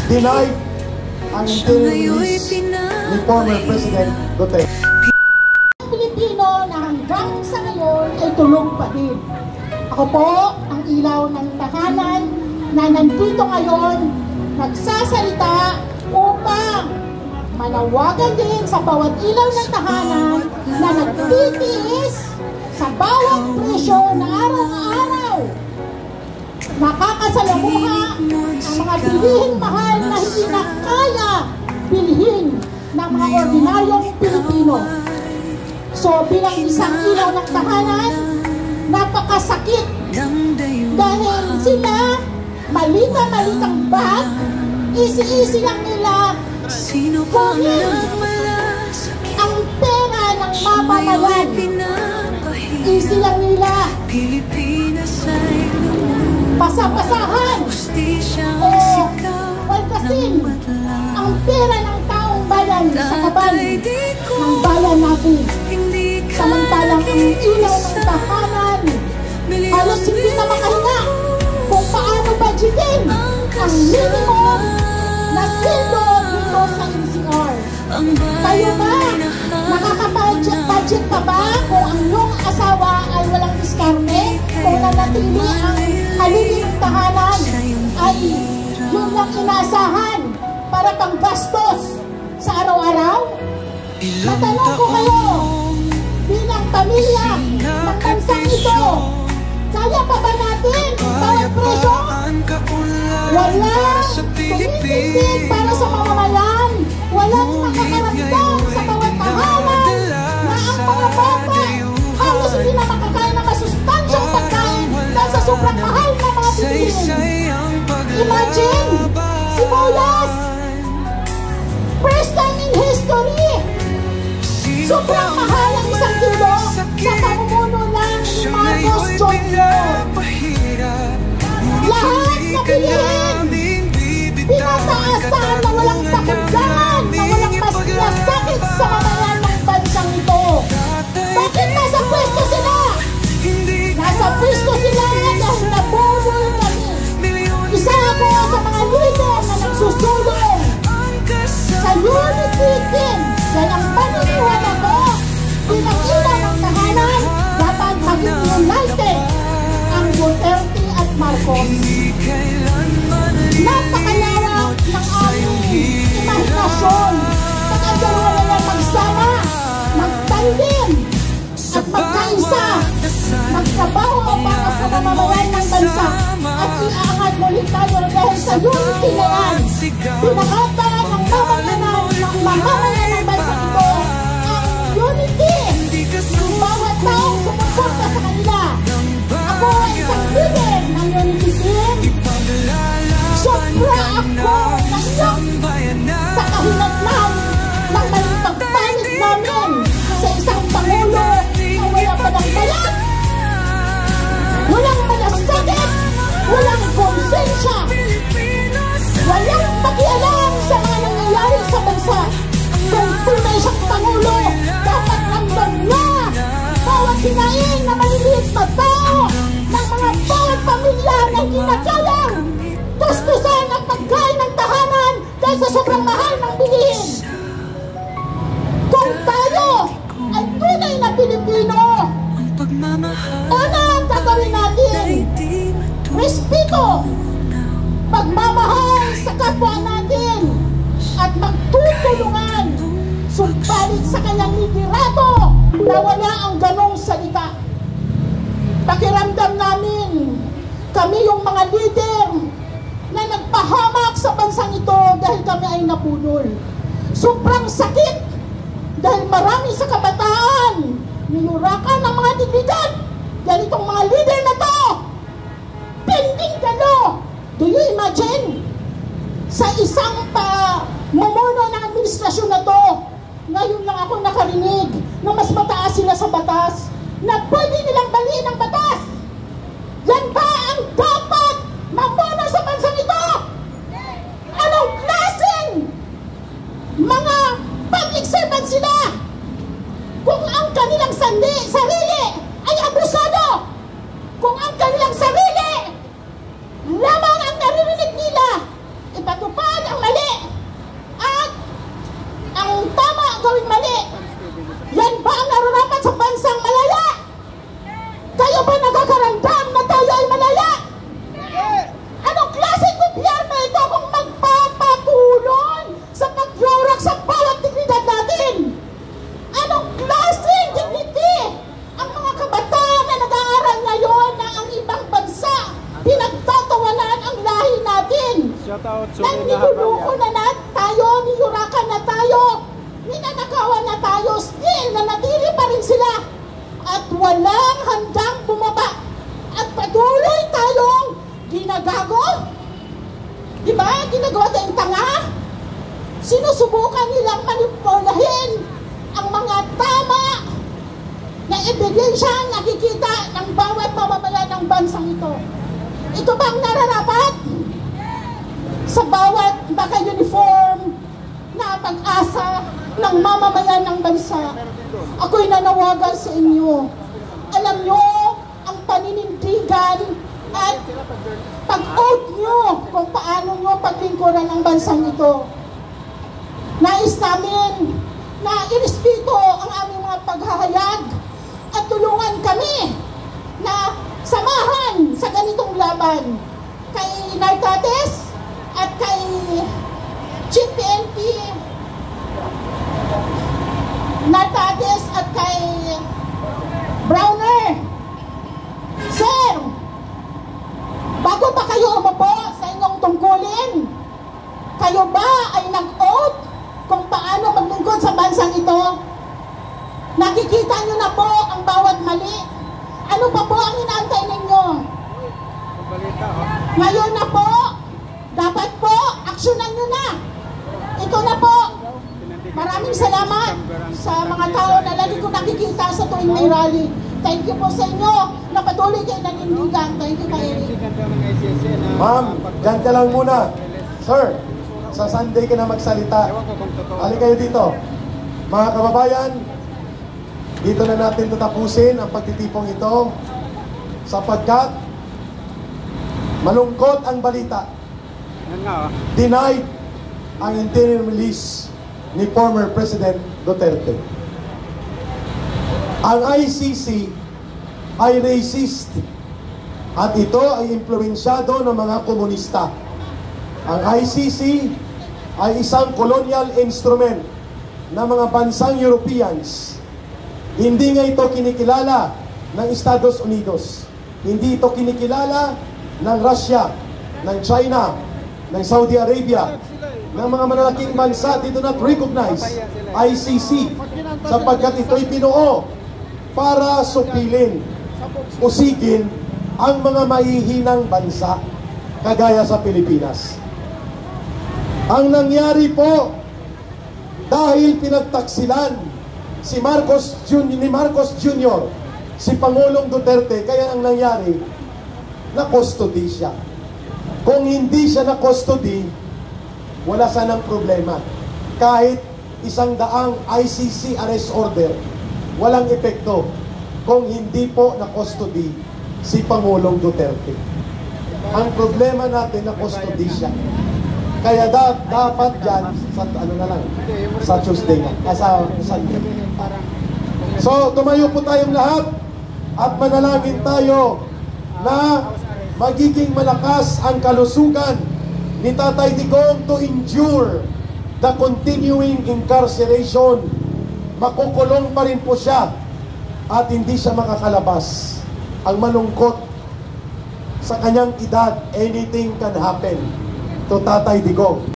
denied ang interim release ni former President Duterte. Pilipino na hanggang sa ngayon ay tulog pa din. Ako po ang ilaw ng tahanan na nandito ngayon nagsasalita upang manawagan din sa bawat ilaw ng tahanan na nagtitiis sa bawat presyo na araw-araw. Nakakasalamuha ang mga bilihing mahal na hindi na kaya bilhin ng mga ordinaryong Pilipino. So bilang isang ilaw ng tahanan, napakasakit dahil sila malita-malitang bag, easy-easy lang nila kunin ang pera ng mamamayan. Easy lang nila pasapasahan o walkasin ang pera ng taong bayan sa kaban ng bayan natin. Samantalang ang ilaw ng tahanan halos hindi na makahinga kung paano budgetin ang minimum na sweldo dito sa NCR. Kayo ba? Nakaka-budget pa ba kung ang iyong asawa ay walang diskarte? Kung nanatili ang haligi ng tahanan ay yun lang inaasahan para pang gastos sa araw-araw? Matanong ko kayo, bilang pamilya ng bansang ito, kaya pa ba natin bawat presyo? Walang tumitindig para sa mamamayan, walang nakakaramdam sa bawat tahanan na ang mga bata halos hindi na makakain ng masustansyang pagkain dahil sa sobrang mahal na mga bilihin. Imagine, sibuyas, first time in history, sobrang mahal ang isang kilo sa pamumuno lang ni Marcos Jr. Lahat na bilihin, pinataasan na walang pakinggan, na walang masakit sa mamamayan ng bansang ito. Bakit nasa pwesto sila? Nasa pwesto sila dahil nabubol kami. Isa ako sa mga leader na nagsusulong sa unity team. Dahil ang paniniwala ko, bilang ina ng tahanan, dapat maging united ang Duterte at Marcos. Napakalawak ng aming imahinasyon pag ang dalawa na lang magsama, magtandim at magkaisa, magtrabaho para sa mamamayan ng bansa at iaangat muli tayo dahil sa unity na yan. Pinakata ng mamamayan ng bansa ito ang unity ng bawat taong sumuporta sa kanila. Ako ay isang leader ng unity team. Sobra ako sa kahinatnan ng maling pagpalit namin sa isang Pangulo na wala pa ng bayan, walang malasakit, walang konsensya, walang pakialam sa mga nangyayari sa bansa. Kung tunay siyang Pangulo, dapat ramdam niya bawat hinain na maliliit na tao ng mga bawat pamilya na hindi na kayang tustusan ang pagkain ng tahanan dahil sa sobrang mahal ng bilihin. Kung tayo ay tunay na Pilipino, una ang gagawin natin, respeto, pagmamahal sa kapwa natin, at magtutulungan. Subalit sa kanyang liderato, nawala ang ganong salita. Pakiramdam namin, kami yung mga leader na nagpahamak sa bansang ito dahil kami ay napudol. Sobrang sakit dahil marami sa kabataan nilurakan ng mga dignidad dahil itong mga leader na to pending galo. Do you imagine? Sa isang mumuno ng administrasyon na to, ngayon lang ako nakarinig na mas mataas sila sa batas, na pwede nilang baliin ang batas. Yan ba ang dapat mamuno sa bansang ito? Anong klaseng mga public servants sila kung ang kanilang sarili ay abusado, kung ang kanilang sarili lamang ang naririnig nila ipatupad ang niluluko na tayo, niyurakan na tayo, ninanakawan na tayo, still nanatili pa rin sila. At walang handang bumaba. At patuloy tayong ginagago. Diba? Ginagawa tayong tanga. Sinusubukan nilang manipulahin ang mga tama na ebidensyang nakikita ng bawat mamamayan ng bansang ito. Ito bang nararapat sa bawat naka-uniform na pag-asa ng mamamayan ng bansa? Ako'y nanawagan sa inyo. Alam nyo ang paninindigan at pag-oath nyo kung paano nyo paglingkuran ang bansang ito. Nais namin na irespeto ang aming mga paghahayag at tulungan kami na samahan sa ganitong laban kay Nartates at kay Chief PNP Nartates at kay Browner. Sir, bago pa kayo umupo sa inyong tungkulin, kayo ba ay nag-oath kung paano maglingkod sa bansang ito? Nakikita nyo na po ang bawat mali. Ano pa po ang inaantay ninyo? Ngayon na po, dapat po, aksyonan nyo na. Ito na po. Maraming salamat sa mga tao na lagi ko nakikita sa tuwing may rally. Thank you po sa inyo na patuloy kayo nanindigan. Thank you kayo. Ma'am, dyan ka lang muna. Sir, sa Sunday ka na magsalita. Halika kayo dito. Mga kababayan, dito na natin tatapusin ang pagtitipong ito sapagkat malungkot ang balita. Denied ang interim release ni former President Duterte. Ang ICC ay racist at ito ay impluwensyado ng mga komunista. Ang ICC ay isang colonial instrument ng mga bansang Europeans. Hindi nga ito kinikilala ng Estados Unidos. Hindi ito kinikilala ng Russia, ng China, ng Saudi Arabia, ng mga malalaking bansa. Did not recognize ICC sapagkat ito'y binuo para supilin, usigin ang mga mahihinang bansa kagaya sa Pilipinas. Ang nangyari po dahil pinagtaksilan ni Marcos Jr., si Pangulong Duterte, kaya ang nangyari, na-custody siya. Kung hindi siya na-custody, wala sanang problema. Kahit 100 ICC arrest order, walang epekto kung hindi po na-custody si Pangulong Duterte. Ang problema natin, na-custody siya. Kaya dapat dyan, sa ano na lang, sa Tuesday na, sa Sunday. So, tumayo po tayong lahat at manalangin tayo na magiging malakas ang kalusugan ni Tatay Digong to endure the continuing incarceration. Makukulong pa rin po siya at hindi siya makakalabas. Ang malungkot, sa kanyang edad, anything can happen to Tatay Digong.